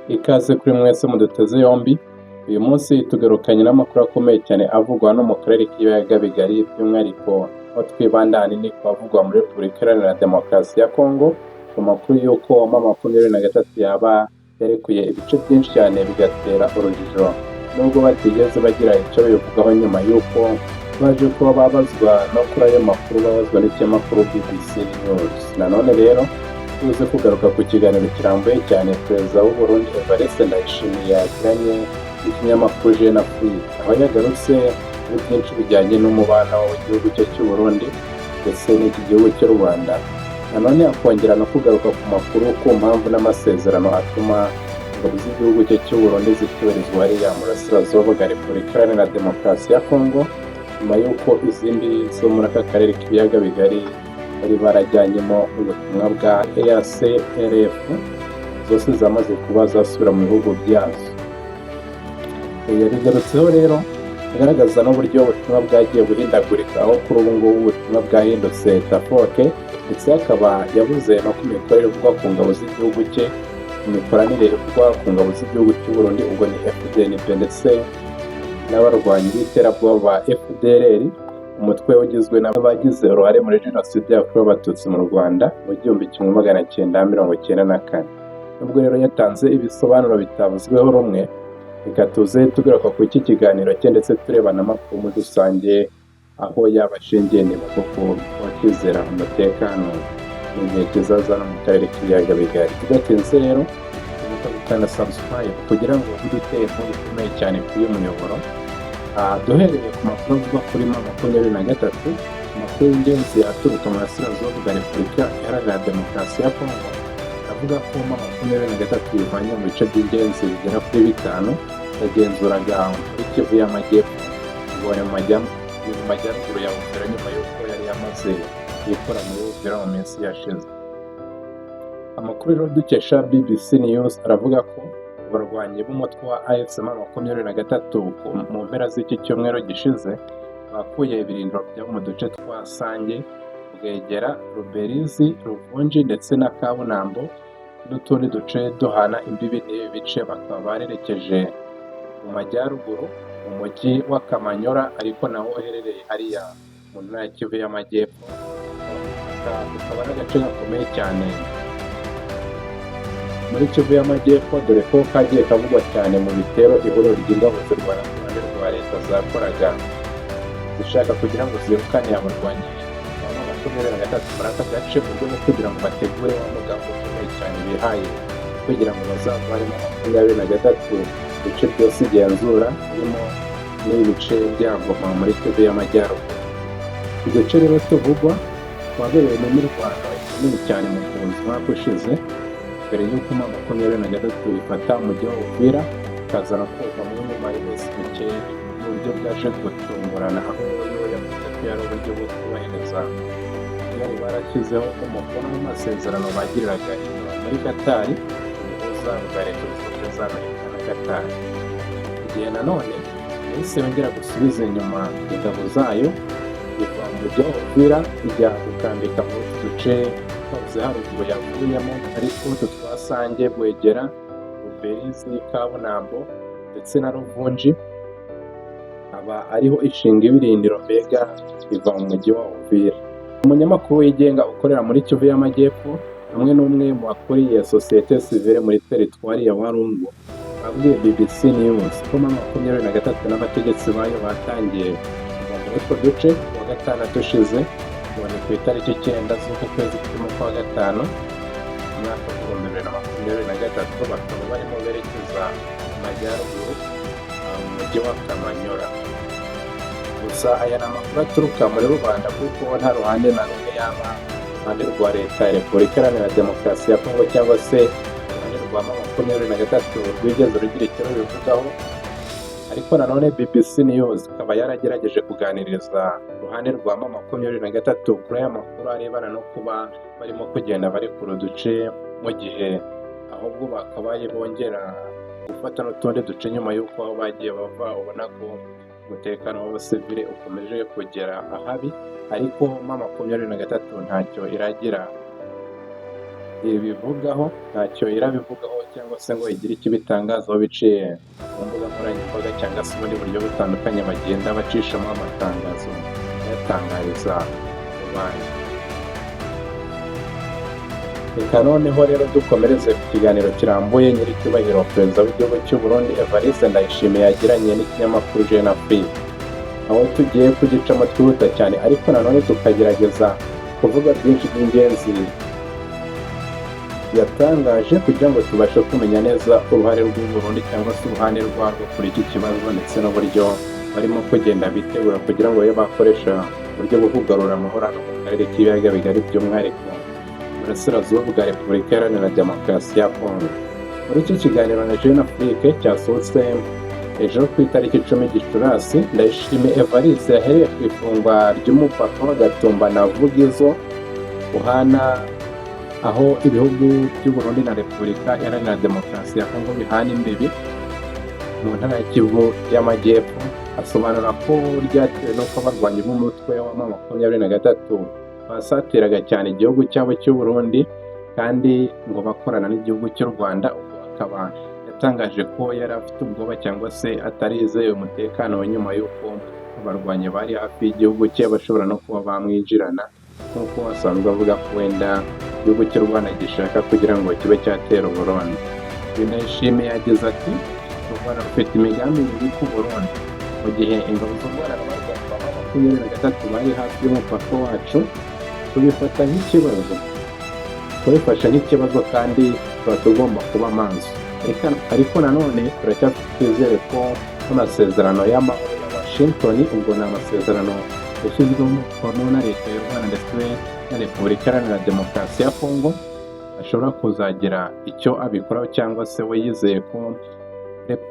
Ikaze kuri mwese muduteze yombi, uyu munsi tugarukanye n'amakuru akomeye cyane avugwa no mu karere k'ibiyaga bigari, by'umwihariko aho twibanda ahanini ku bavugwa muri Repubulika Iharanira Demokarasi ya Kongo, ku makuru y'uko M23 yaba yarekuye ibice byinshi cyane bigatera urujijo, nubwo batigeze bagira icyo bivugaho nyuma y'uko baje kuba babazwa no kuri ayo makuru babazwa n'ikinyamakuru BBC News. Nanone rero tuze kugaruka ku kiganiro kirambuye cyane Perezida w'u Burundi Evariste Ndayishimiye yagiranye n'ikinyamakuru Jeune Afrique, aho yagarutse kuri byinshi bijyanye n'umubano w'igihugu cye cy'u Burundi ndetse n'iki gihugu cy'u Rwanda. Nanone akongera no kugaruka ku makuru ku mpamvu n'amasezerano atuma ingabo z'igihugu cye cy'u Burundi zitubarizwa hariya mu burasirazuba bwa Repubulika Iharanira Demokarasi ya Kongo, nyuma y'uko izindi zo muri aka karere k'ibiyaga bigari bari barajyanyemo ubutumwa bwa EAC-RF zose zamaze kuba zasubira mu bihugu byazo. Yabigarutseho rero agaragaza n'uburyo ubutumwa bwagiye buhindagurika, aho kuri ubu ngubu ubutumwa bwahindutse tafoke, ndetse akaba yavuze no ku mikorere ivugwa ku ngabo z'igihugu cye, imikoranire ivugwa ku ngabo z'igihugu cy'u Burundi, ubwo ni FDNB ndetse n'abarwanyi b'iterabwoba ba FDLR, umutwe ugizwe n'abagize uruhare muri Jenoside yakorewe Abatutsi mu Rwanda mu 1994. Nubwo rero yatanze ibisobanuro bitavuzweho rumwe, reka tuze tugaruka ku iki kiganiro cye ndetse tureba n'amakuru muri rusange, aho yaba ashingiye niba koko wakizera umutekano mu gihe kizaza no mu karere k'ibiyaga bigari. Tudatinze rero tugomba gukanda subscribe kugira ngo ujye utera inkuru ikomeye cyane kuri uyu muyoboro. Duhereye ku makuru avuga kuri M23, amakuru y'ingenzi aturuka mu burasirazuba bwa Repubulika Iharanira Demokarasi ya Kongo avuga ko M23 yivanye mu bice by'ingenzi bigera kuri 5 yagenzuraga muri Kivu y'Amajyepfo, ngo mu majyaruguru ya Uvira, nyuma y'uko yari yamaze gukora muri Uvira mu minsi yashize. Amakuru rero dukesha BBC News aravuga ko abarwanyi b'umutwe wa M23 mu mpera z'iki cyumweru gishize bakuye ibirindiro byabo mu duce twa Sange, Bwegera, Ruberizi, Ruvunji ndetse na Kabunambo n'utundi duce duhana imbibi n'ibi bice, bakaba barerekeje mu majyaruguru mu mujyi wa Kamanyola, ariko nawo uherereye hariya mu ntara ya Kivu y'Amajyepfo. Akaba ari agace gakomeye cyane muri Kivu y'Amajyepfo, dore ko kagiye kavugwa cyane mu bitero ihuriro ry'ingabo z'u Rwanda ku ruhande rwa leta zakoraga zishaka kugira ngo zirukane abarwanyi ba M23 muri aka gace, mu rwego kugira ngo bategure wa mugambi ukomeye cyane bihaye kugira ngo bazavanemo M23 ibice byose igenzura, birimo n'ibice bya Goma muri Kivu y'Amajyaruguru. Uduce rero tuvugwa twabereye mu mirwano ikomeye cyane mu mwaka ushize, mbere y'uko M23 ifata umujyi wa Uvira, ikazana kuva mu nyuma y'iminsi mike mu buryo bwaje gutungurana, aho yavuze ko yari uburyo bwo kubahiriza bari barashyizeho umukono mu masezerano bagiriraga muri Qatar, ubuhuza bwa leta zunze za Amerika na Qatar. Igihe nanone yahise yongera gusubiza inyuma ingabo zayo, iva mu mujyi wa Uvira ijya gukambika muri utu duce twavuze haruguru yavuyemo, ariko utu twa Sange, Bwegera, Ruberizi, Kabunambo ndetse na Ruvunji, aba ariho ishinga ibirindiro, mbega iva mu mujyi wa Uvira. Umunyamakuru wigenga ukorera muri Kivu y'Amajyepfo hamwe n'umwe mu bakuriye sosiyete sivile muri teritwari ya Walungu babwiye BBC News ko M23 n'abategetsi bayo batangiye kuva muri utwo duce kuwa gatandatu ushize, ubone ku itariki 9 z'uku kwezi turimo kwa gatanu umwaka wa 2023, bakaba barimo berekeza mu majyaruguru mu mujyi wa Kamanyola. Gusa aya ni amakuru aturuka muri rubanda, kuko nta ruhande na rumwe, yaba uruhande rwa leta ya Repubulika Iharanira Demokarasi ya Kongo cyangwa se uruhande rwa M23 rwigeze rugira icyo rubivugaho. Ariko nanone BBC News ikaba yaragerageje kuganiriza uruhande rwa M23 kuri aya makuru arebana no kuba barimo kugenda bari ku duce, mu gihe ahubwo bakabaye bongera gufata n'utundi duce nyuma y'uko aho bagiye bava ubona ko umutekano w'abasivile ukomeje kugera ahabi. Ariko M23 ntacyo iragira ibivugaho, ntacyo irabivugaho cyangwa se ngo igire icyo ibitangazaho biciye ku mbuga nkoranyambaga cyangwa se ubundi buryo butandukanye bagenda bacishamo amatangazo bayatangariza rubanda. Reka noneho rero dukomereze ku kiganiro kirambuye nyiricyubahiro perezida w'igihugu cy'u Burundi Evariste Ndayishimiye yagiranye n'ikinyamakuru Jeune Afrique, aho tugiye kugicamo twihuta cyane ariko nanone tukagerageza kuvuga byinshi by'ingenzi yatangaje kugira ngo tubashe kumenya neza uruhare rw'u Burundi cyangwa se uruhande rwarwo kuri iki kibazo ndetse n'uburyo barimo kugenda bitegura kugira ngo babe bakoresha uburyo bwo kugarura amahoro mu karere k'ibiyaga bigari by'umwihariko burasirazuba bwa Repubulika Iharanira Demokarasi ya Kongo. Muri iki kiganiro na Jeune Afrique cyasohotse ejo ku itariki 10 Gicurasi, Ndayishimiye Evariste yahereye ku ifungwa ry'umupaka wa Gatumba na Vugizo uhana aho ibihugu by'u Burundi na Repubulika Iharanira Demokarasi ya Kongo bihana imbibi mu ntara ya Kivu y'Amajyepfo, asobanura ko ryatewe n'uko abarwanyi b'umutwe wa M23 basatiraga cyane igihugu cyabo cy'u Burundi kandi ngo bakorana n'igihugu cy'u Rwanda. Ubwo akaba yatangaje ko yari afite ubwoba cyangwa se atarizeye umutekano we nyuma y'uko abarwanyi bari hafi y'igihugu cye bashobora no kuba bamwinjirana, nk'uko asanzwe avuga ko wenda igihugu cy'u Rwanda gishaka kugira ngo kibe cyatera u Burundi. Ndayishimiye yagize ati u Rwanda rufite imigambi mibi ku Burundi, mu gihe ingabo z'u Rwanda n'abarwanyi bari hafi y'umupaka wacu tubifata nk'ikibazo, kubifasha nk'ikibazo kandi tuba tugomba kuba maso. Ariko nanone turacyizere ko amasezerano y'amahoro ya Washington, ubwo ni amasezerano yashyizweho umukono na leta y'u Rwanda ndetse na Repubulika Iharanira Demokarasi ya Kongo, ashobora kuzagira icyo abikoraho cyangwa se we yizeye ko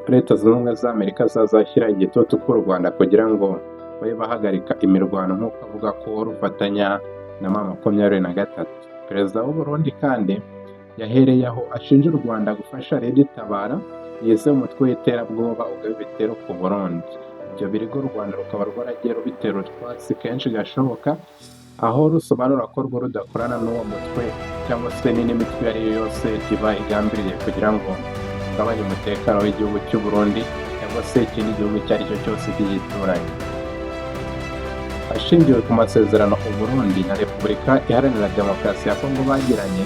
leta zunze ubumwe za Amerika zazashyira igitutu ku Rwanda kugira ngo babe bahagarika imirwano nk'uko avuga ko rufatanya na M23. Perezida w'u Burundi kandi yahereye aho ashinja u Rwanda gufasha Red Tabara yise umutwe w'iterabwoba ugaba ibitero ku Burundi. Ibyo birego u Rwanda rukaba rwaragiye rubitera utwatsi kenshi gashoboka, aho rusobanura ko rwo rudakorana n'uwo mutwe cyangwa se n'indi mitwe iyo ari yo yose iba igambiriye kugira ngo igabanye umutekano w'igihugu cy'u Burundi cyangwa se ikindi gihugu icyo ari cyo cyose cy'igiturage. Ashingiwe ku masezerano u Burundi na Repubulika Iharanira Demokarasi ya Kongo bagiranye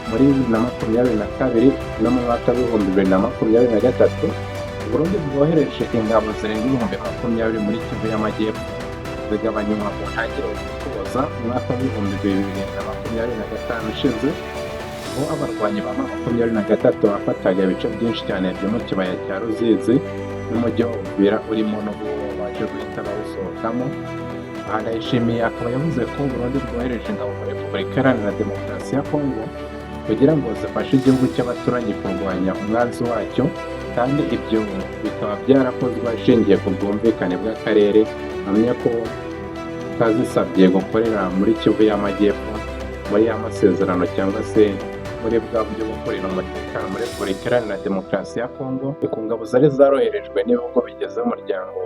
muri 2022 no mu mwaka w'2023, u Burundi bwohereje ingabo zirenga 20,000 muri Kivu y'Amajyepfo, zigabanywa mu ntangiriro z'Ukuboza mu mwaka w'2025 ushize, aho abarwanyi ba M23 bafataga ibice byinshi cyane byo mu kibaya cya Ruzizi n'umujyi wa Uvira urimo n'uwo waje guhita bawusohokamo. Aha Ndayishimiye akaba yavuze ko u Burundi bwohereje ingabo muri Repubulika Iharanira Demokarasi ya Kongo kugira ngo zifashe igihugu cy'abaturanyi kurwanya umwanzi wacyo, kandi ibyo bikaba byarakozwe ashingiye ku bwumvikane bw'akarere, hamya ko kazisabye gukorera muri Kivu y'Amajyepfo muri ya masezerano cyangwa se muri bwa buryo bwo kurira umutekano muri Repubulika Iharanira Demokarasi ya Kongo. Ku ngabo zari zaroherejwe n'ibihugu bigize umuryango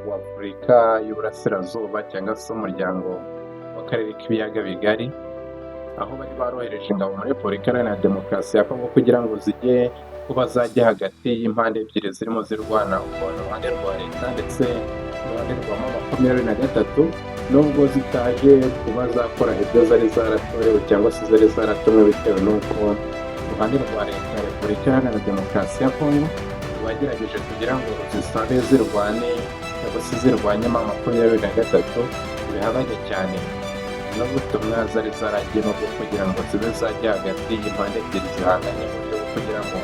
wa Afurika y'Uburasirazuba cyangwa se umuryango w'akarere k'ibiyaga bigari, aho bari barohereje ingabo muri Repubulika Iharanira Demokarasi ya Kongo kugira ngo zijye kuba zajya hagati y'impande ebyiri zirimo zirwana, uruhande rwa leta ndetse n'uruhande rwa M23, nubwo zitaje kuba zakora ibyo zari zaratorewe cyangwa se zari zaratumwe, bitewe n'uko uruhande rwa leta ya Repubulika Iharanira Demokarasi ya Kongo rwagerageje kugira ngo zisabe zirwane cyangwa se zirwanye M23 bihabanye cyane n'ubutumwa zari zaragiyemo bwo kugira ngo zibe zajya hagati y'impande ebyiri zihanganye mu buryo bwo kugira ngo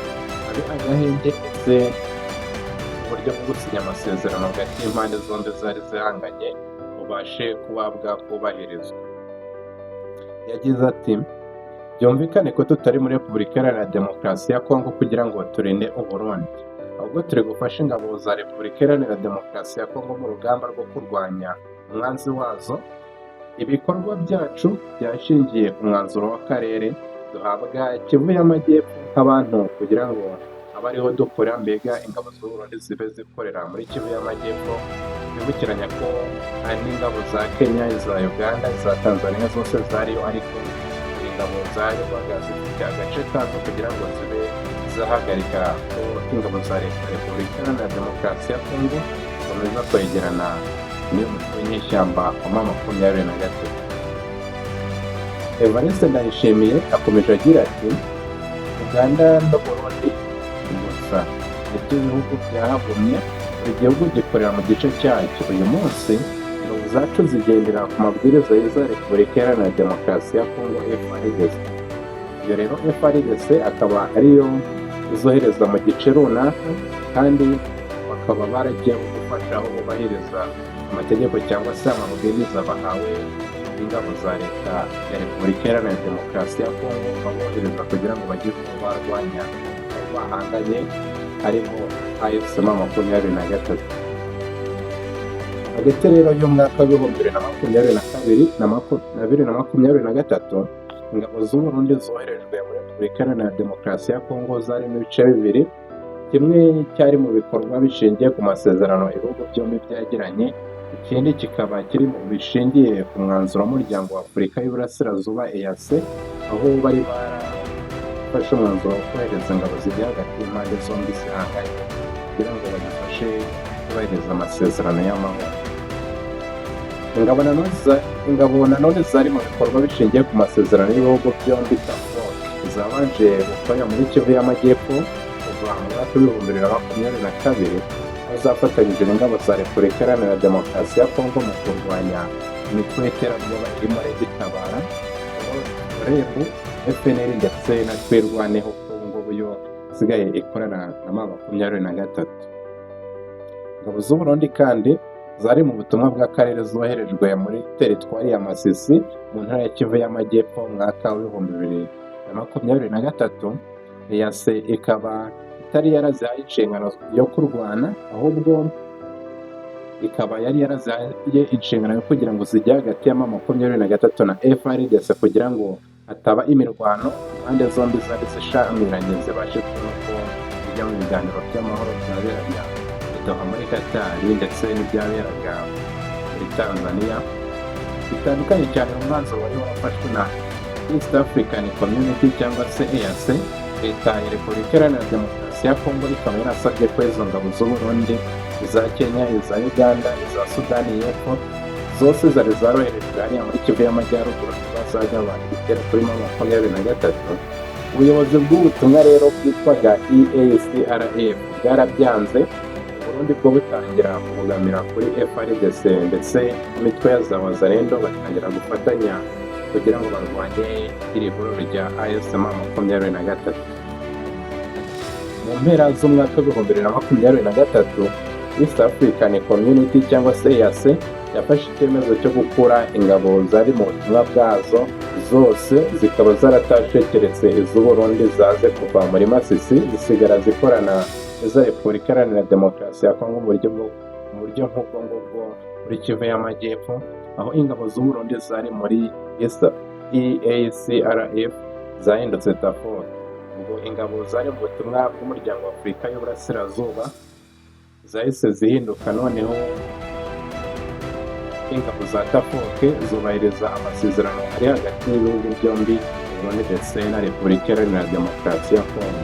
habe agahenge ndetse uburyo bwo gusinya amasezerano hagati y'impande zombi zari zihanganye bubashe kuba bwakubahirizwa. Yagize ati byumvikane ko tutari muri Repubulika Iharanira Demokarasi ya Kongo kugira ngo turinde u Burundi, ahubwo turi gufasha ingabo za Repubulika Iharanira Demokarasi ya Kongo mu rugamba rwo kurwanya umwanzi wazo. Ibikorwa byacu byashingiye ku mwanzuro w'akarere duhabwa Kivu y'Amajyepfo nk'abantu kugira ngo abe ariho dukorera, mbega ingabo z'u Burundi zibe zikorera muri Kivu y'Amajyepfo. Bibukiranya ko hari n'ingabo za Kenya, iza Uganda, iza Tanzania zose zariyo, ariko ingabo zayoborwaga zifite agace kazo kugira ngo zibe zahagarika ko ingabo za leta ya Repubulika Iharanira Demokarasi ya Kongo zikomeza kwegerana n'iyo mutwe w'inyeshyamba wa M23. Evariste Ndayishimiye akomeje agira ati Uganda no Burundi gusa nibyo bihugu byahagumye, buri gihugu gikorera mu gice cyacyo. Uyu munsi ingabo zacu zigendera ku mabwiriza y'iza Repubulika Iharanira Demokarasi ya Kongo FARDC. Iyo rero FARDC akaba ariyo izohereza mu gice runaka, kandi bakaba baragiye gufasha aho bubahiriza amategeko cyangwa se amabwiriza bahawe n'ingabo za leta ya Repubulika Iharanira Demokarasi ya Kongo, babohereza kugira ngo bajye kuba barwanya abo bahanganye harimo AFC M23. Hagati rero y'umwaka w'ibihumbi 2022 na 2023, ingabo z'u Burundi zoherejwe muri Repubulika Iharanira Demokarasi ya Kongo zarimo ibice bibiri. Kimwe cyari mu bikorwa bishingiye ku masezerano ibihugu byombi byagiranye, ikindi kikaba kiri mu bishingiye ku mwanzuro w'umuryango wa Afurika y'Iburasirazuba EAC, aho bari barafashe umwanzuro wo kohereza ingabo zijya hagati y'impande zombi zihanganye kugira ngo badufashe kubahiriza amasezerano y'amahoro. Ingabo nanone zari mu bikorwa bishingiye ku masezerano y'ibihugu byombi TAFOR, zabanje gukorera muri Kivu y'Amajyepfo kuva mu mwaka w'ibihumbi 2022, aho zafatanyije n'ingabo za Repubulika Iharanira Demokarasi ya Kongo mu kurwanya imitwe y'iterabwoba irimo Tabara, REB, FNL ndetse na Twirwaneho Kongo yo isigaye ikorana na M23. Ingabo z'u Burundi kandi zari mu butumwa bw'akarere zoherejwe muri teritwari ya Masisi mu ntara ya Kivu y'Amajyepfo mu mwaka w'ibihumbi 2023. EAC ikaba itari yarazihaye inshingano yo kurwana, ahubwo ikaba yari yarazihaye inshingano yo kugira ngo zijye hagati ya M23 na FARDC kugira ngo hataba imirwano, impande zombi zari zishamiranye zibashe kuko bijya mu biganiro by'amahoro byaberaga Doha muri Qatar ndetse n'ibyaberaga muri Tanzania. Bitandukanye cyane umwanzuro wari warafashwe na East African Community cyangwa se EAC, leta ya Repubulika Iharanira Demokarasi ya Kongo ikaba yarasabye ko izo ngabo z'u Burundi, iza Kenya, iza Uganda, iza Sudani y'Epfo zose zari zaroherejwe hariya muri Kivu y'Amajyaruguru bazagaba igitero kuri M23. Ubuyobozi bw'ubutumwa rero bwitwaga EACRF bwarabyanze, Burundi bwo butangira kubugamira kuri FARDC ndetse imitwe ya za Wazalendo batangira gufatanya kugira ngo barwanye iri huriro rya AFC M23. Mu mpera z'umwaka w'ibihumbi 2023, East African Community cyangwa se EAC yafashe icyemezo cyo gukura ingabo zari mu butumwa bwazo zose, zikaba zaratashe keretse iz'u Burundi zaze kuva muri Masisi, zisigara zikorana iza Repubulika Iharanira Demokarasi ya Kongo mu buryo nk'ubwo ngubwo muri Kivu y'Amajyepfo, aho ingabo z'u Burundi zari muri EACRF zahindutse TAFOR. Ubwo ingabo zari mu butumwa bw'umuryango wa Afurika y'Uburasirazuba zahise zihinduka noneho ingabo za TAFOR zubahiriza amasezerano ari hagati y'ibihugu byombi, Burundi ndetse na Repubulika Iharanira Demokarasi ya Kongo.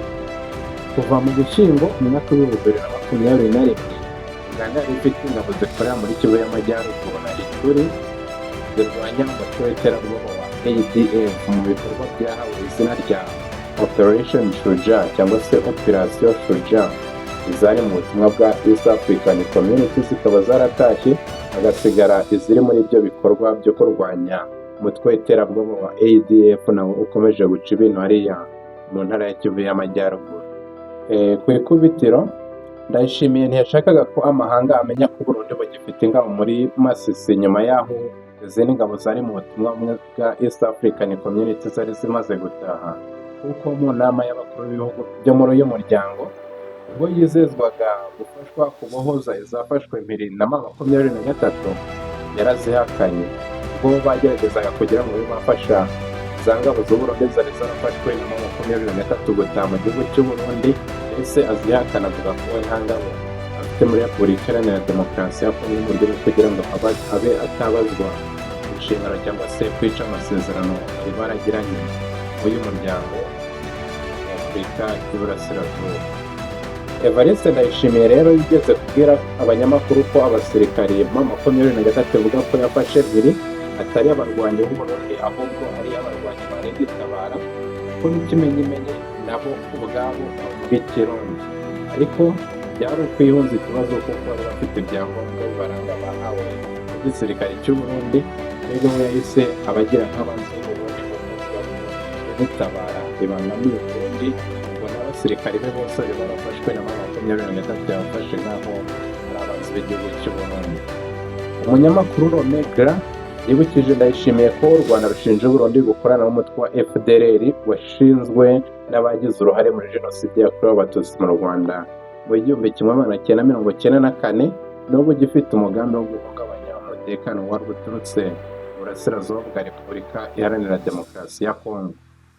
Kuva mu Gushyingo mu mwaka w'ibihumbi 2021, Uganda yari ifite ingabo zikorera muri Kivu y'Amajyaruguru na Ituri zirwanya umutwe w'iterabwoba wa ADF mu bikorwa byahawe izina rya Operation Shujaa cyangwa se Operation Shujaa. Izari mu butumwa bwa East African Community zikaba zaratashye, hagasigara iziri muri ibyo bikorwa byo kurwanya umutwe w'iterabwoba wa ADF nawo ukomeje guca ibintu hariya mu ntara ya Kivu y'Amajyaruguru. Ku ikubitiro, Ndayishimiye ntiyashakaga ko amahanga amenya ko Burundi bugifite ingabo muri Masisi nyuma yaho izindi ngabo zari mu butumwa bumwe bwa East African Community zari zimaze gutaha, kuko mu nama y'abakuru b'ibihugu byo muri uyu muryango ubwo yizezwaga gufashwa kubohoza izafashwe mpiri na M23, yarazihakanye. Ubwo bageragezaga kugira ngo bibafasha za ngabo z'u Burundi zari zarafashwe na M23 gutaha mu gihugu cy'u Burundi, ese azihakana avuga ko nta ngabo afite muri Repubulika Iharanira Demokarasi ya Kongo mu buryo kugira ngo abe atabazwa inshingano cyangwa se kwica amasezerano bari baragiranye w'uyu muryango wa Afurika y'Iburasirazuba. Evariste Ndayishimiye rero yigeze kubwira abanyamakuru ko abasirikari mu 23 bavuga ko yafashe ebyiri atari abarwanyi b'u Burundi ahubwo ari abarwanyi ba Tabara, ko n'ikimenyimenyi nabo ubwabo bavuga Ikirundi, ariko byari ukwihunza ikibazo kuko bari bafite ibyangombwa bibaranga bahawe n'igisirikare cy'u Burundi. Rero we yahise abagira nk'abanzi b'Uburundi mu kuvuga ko Tabara ibangamiye Burundi, ubwo n'abasirikari be bose barafashwe na 23 yabafashe nk'aho ari abanzi b'igihugu cy'u Burundi. Umunyamakuru Romegara yibukije Ndayishimiye ko u Rwanda rushinja Burundi gukorana n'umutwe wa FDLR washinzwe n'abagize uruhare muri jenoside yakorewe Abatutsi mu Rwanda mu 1994, n'ubu gifite umugambi wo guhungabanya umutekano wari uturutse Burasirazuba bwa Repubulika Iharanira Demokarasi ya Kongo.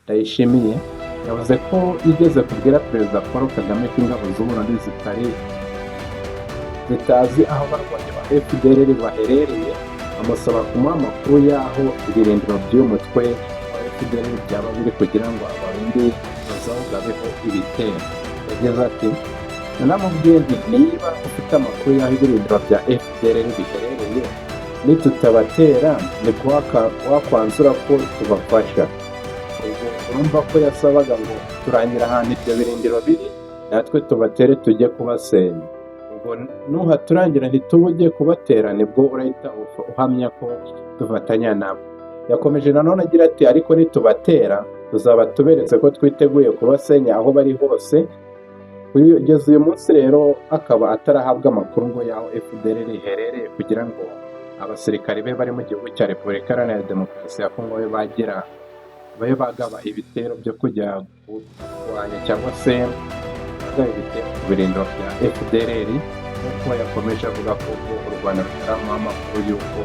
Ndayishimiye yavuze ko yigeze kubwira Perezida Paul Kagame ko ingabo z'u Burundi zitazi aho abarwanyi ba FDLR baherereye, amusaba kumuha amakuru y'aho ibirindiro by'uyu mutwe wa FDLR byaba biri kugira ngo Abarundi bazawugabeho ibitero. Yagize ati "Nanamubwiye nti niba ufite amakuru y'aho ibirindiro bya FDLR biherereye, nitutabatera nibwo wakwanzura ko tubafasha." Ubwo urumva ko yasabaga ngo turangira ahantu ibyo birindiro biri, natwe tubatere tujye kubasenya. Ubwo nuhaturangira ntitujye kubatera, nibwo urahita uhamya ko dufatanya nabo. Yakomeje nanone agira ati "Ariko nitubatera tuzaba tuberetse ko twiteguye kubasenya aho bari hose." Kugeza uyu munsi rero akaba atarahabwa amakuru ngo y'aho FDLR iherereye kugira ngo abasirikari be bari mu gihugu cya Repubulika Iharanira Demokarasi ya Kongo babe bagaba ibitero byo kujya kurwanya cyangwa se bagaba ibitero ku birindiro bya FDLR, nk'uko yakomeje avuga ko u Rwanda rutaramuha amakuru y'uko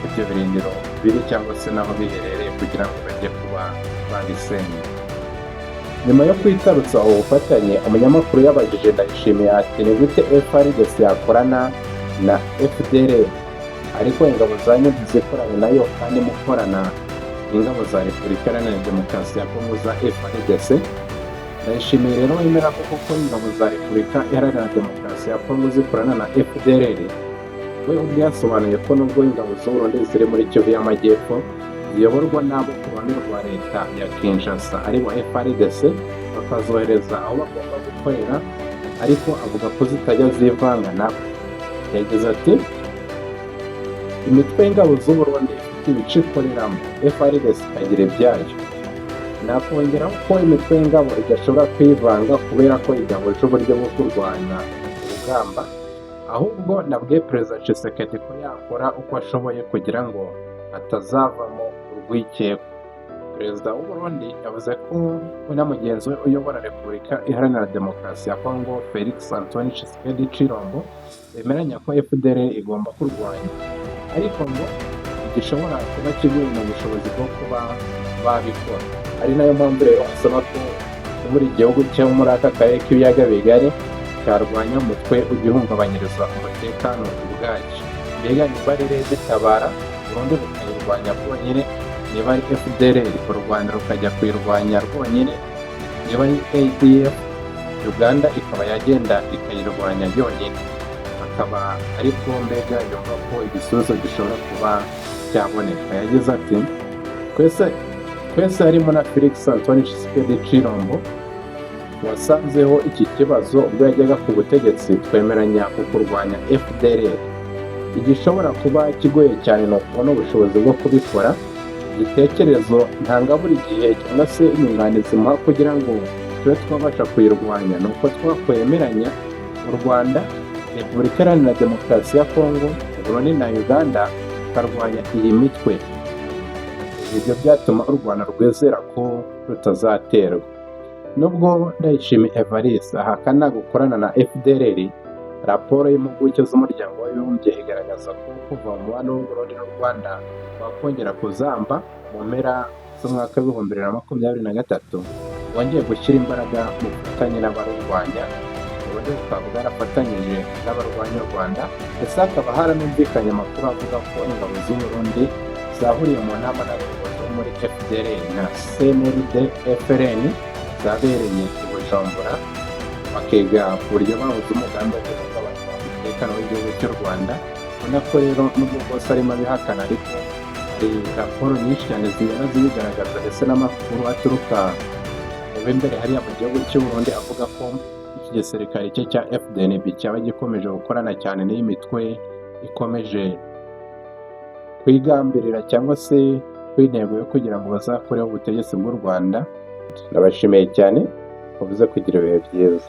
ibyo birindiro biri cyangwa se n'aho biherereye kugira ngo bajye kuba babisenya. Nyuma yo kwitarutsa ubu bufatanye, umunyamakuru yabajije Ndayishimiye ati "Ni gute FARDC yakorana na FDLR ariko ingabo zanyu ntizikorane nayo kandi mukorana ingabo za Repubulika Iharanira Demokarasi ya Kongo za FARDC?" Ndayishimiye rero wemera ko koko ingabo za Repubulika Iharanira Demokarasi ya Kongo zikorana na FDLR, we ubwe yasobanuye ko nubwo ingabo z'u Burundi ziri muri Kivu y'Amajyepfo ziyoborwa n'abo ku ruhande rwa leta ya Kinshasa aribo FARDC, bakazohereza aho bagomba gukorera, ariko avuga ko zitajya zivanga nabo. Yagize ati "Imitwe y'ingabo z'u Burundi ifite ibice ikoreramo, FARDC ikagira ibyayo. Nakongeraho ko imitwe y'ingabo idashobora kwivanga kubera ko idahuje uburyo bwo kurwanya urugamba, ahubwo nabwiye Perezida Tshisekedi ko yakora uko ashoboye kugira ngo atazavamo urwikekwe." Perezida w'u Burundi yavuze ko we na mugenzi we uyobora Repubulika Iharanira Demokarasi ya Kongo Felix Antoine Tshisekedi Tshilombo bemeranya ko FDLR igomba kurwanya, ariko ngo igishobora kuba kigoye mu bushobozi bwo kuba babikora. Ari nayo mpamvu rero asaba ko buri gihugu cyo muri aka karere k'ibiyaga bigari cyarwanya umutwe ugihungabanyiriza umutekano ubwacyo. Mbega niba ari Tabara Burundi bukayirwanya bwonyine, niba ari FDLR u Rwanda rukajya kuyirwanya rwonyine, niba ari ADF Uganda ikaba yagenda ikayirwanya yonyine, akaba ariko mbega yumva ko igisubizo gishobora kuba cyaboneka. Yagize ati twese harimo na Felix Antoine Tshisekedi Tshilombo wasanzeho iki kibazo ubwo yajyaga ku butegetsi, twemeranya ku kurwanya FDLR. Igishobora kuba kigoye cyane ni ukubona ubushobozi bwo kubikora. Igitekerezo ntanga buri gihe cyangwa se inyunganizi muha kugira ngo tube twabasha kuyirwanya ni uko twakwemeranya u Rwanda, Repubulika Iharanira Demokarasi ya Kongo, Burundi na Uganda tukarwanya iyi mitwe. Ibyo byatuma u Rwanda rwizera ko rutazaterwa. Nubwo Ndayishimiye Evariste ahakana gukorana na FDLR, raporo y'impuguke z'umuryango w'abibumbye igaragaza ko kuva mu mubano w'u Burundi n'u Rwanda wakongera kuzamba mu mpera z'umwaka w'ibihumbi 2023 wongeye gushyira imbaraga mu bufatanye n'abarurwanya. Uburundi bukaba bwarafatanyije n'abarwanya u Rwanda, ndetse hakaba haranumvikanye amakuru avuga ko ingabo z'u Burundi zahuriye mu nama n'abayobozi muri FDLR na CNLD FLN zabereye i Bujumbura, bakiga ku buryo bahuza umugambi wo guhungabanya umutekano w'igihugu cy'u Rwanda. Ubona ko rero nubwo bwose arimo abihakana, ariko hari raporo nyinshi cyane zigenda zibigaragaza, ndetse n'amakuru aturuka mu b'imbere hariya mu gihugu cy'u Burundi avuga ko iki gisirikare cye cya FDNB cyaba gikomeje gukorana cyane n'iyi mitwe ikomeje kwigambirira cyangwa se kw'intego yo kugira ngo bazakureho ubutegetsi bw'u Rwanda. Ndabashimiye cyane, muvuze kugira ibihe byiza.